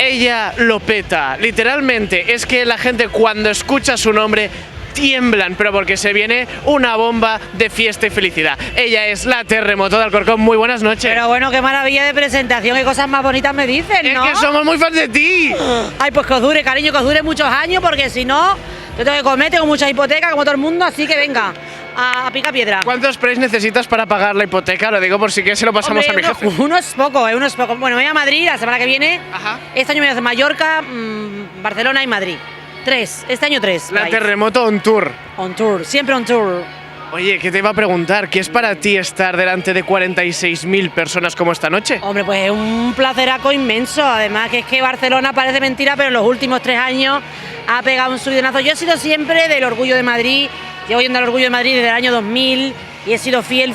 ella lo peta, literalmente. Es que la gente cuando escucha su nombre tiemblan, pero porque se viene una bomba de fiesta y felicidad. Ella es la Terremoto de Alcorcón. Muy buenas noches. Pero bueno, qué maravilla de presentación, qué cosas más bonitas me dicen, ¿no? Es que somos muy fans de ti. Ay, pues que os dure, cariño, que os dure muchos años, porque si no, yo tengo que comer, tengo muchas hipotecas, como todo el mundo, así que venga, a pica piedra. ¿Cuántos sprays necesitas para pagar la hipoteca? Lo digo por si quieres se lo pasamos Hombre, a mi jefe. uno es poco, uno es poco. Bueno, me voy a Madrid la semana que viene. Ajá. Este año me voy a Mallorca, Barcelona y Madrid. Este año 3. La Terremoto on tour. On tour, siempre on tour. Oye, ¿qué te iba a preguntar? ¿Qué es para ti estar delante de 46.000 personas como esta noche? Hombre, pues es un placeraco inmenso. Además, que es que Barcelona parece mentira, pero en los últimos 3 años ha pegado un subidonazo. Yo he sido siempre del Orgullo de Madrid. Llevo yendo al Orgullo de Madrid desde el año 2000 y he sido fiel,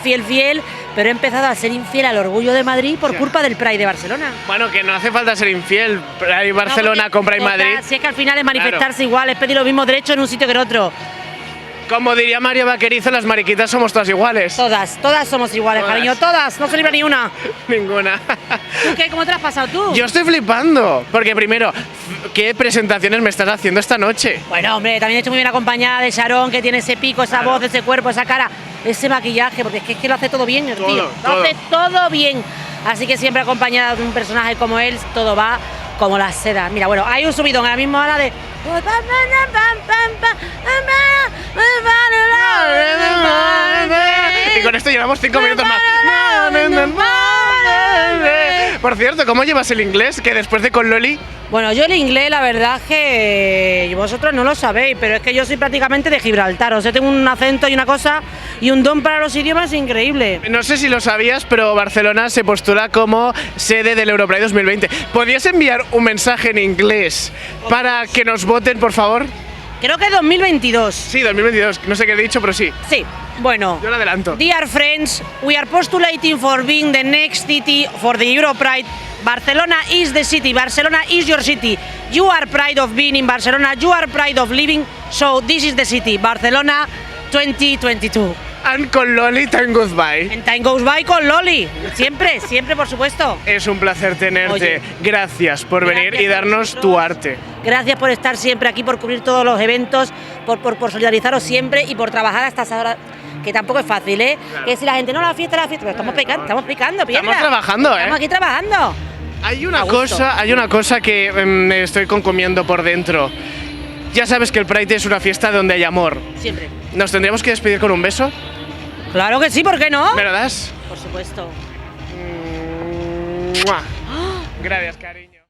pero he empezado a ser infiel al Orgullo de Madrid por culpa del Pride de Barcelona. Bueno, que no hace falta ser infiel. Hay Barcelona, No, compra y Madrid. Si es que al final es manifestarse igual, es pedir los mismos derechos en un sitio que en otro. Como diría Mario Vaquerizo, las mariquitas somos todas iguales. Todas somos iguales, Todas. cariño, todas, no se libra ni una. Ninguna. ¿Tú qué? ¿Cómo te lo has pasado tú? Yo estoy flipando, porque primero, ¿qué presentaciones me estás haciendo esta noche? Bueno, hombre, también he hecho muy bien acompañada de Sharon, que tiene ese pico, esa voz, ese cuerpo, esa cara, ese maquillaje, porque es que lo hace todo bien, el tío. Lo hace todo bien. Así que siempre acompañada de un personaje como él, todo va como la seda. Mira, bueno, hay un subidón a la misma hora de... Y con esto llevamos 5 minutos más. Por cierto, ¿cómo llevas el inglés? Que después de con Loli... Bueno, yo el inglés, la verdad es que vosotros no lo sabéis, pero es que yo soy prácticamente de Gibraltar. O sea, tengo un acento y una cosa y un don para los idiomas increíble. No sé si lo sabías, pero Barcelona se postula como sede del Europride 2020. ¿Podrías enviar un mensaje en inglés para que nos voten, por favor? Creo que 2022. Sí, 2022. No sé qué he dicho, pero sí. Sí, bueno. Yo lo adelanto. Dear friends, we are postulating for being the next city for the Europride. Barcelona is the city, Barcelona is your city. You are proud of being in Barcelona, you are proud of living, so this is the city, Barcelona 2022. And con Loli, time goes by. And time goes by con Loli, siempre, siempre por supuesto. Es un placer tenerte. Oye, gracias por venir gracias y a darnos vosotros. tu arte. Gracias por estar siempre aquí, por cubrir todos los eventos, por solidarizaros siempre y por trabajar hasta esa hora, que tampoco es fácil, ¿eh? Claro. Que si la gente, no, la fiesta, pero estamos picando, piedra. Estamos trabajando, ¿eh? Estamos aquí trabajando. Hay A gusto. una cosa que me estoy concomiendo por dentro. Ya sabes que el Pride es una fiesta donde hay amor. Siempre. ¿Nos tendríamos que despedir con un beso? Claro que sí, ¿por qué no? ¿Me lo das? Por supuesto. ¡Mua! Gracias, cariño.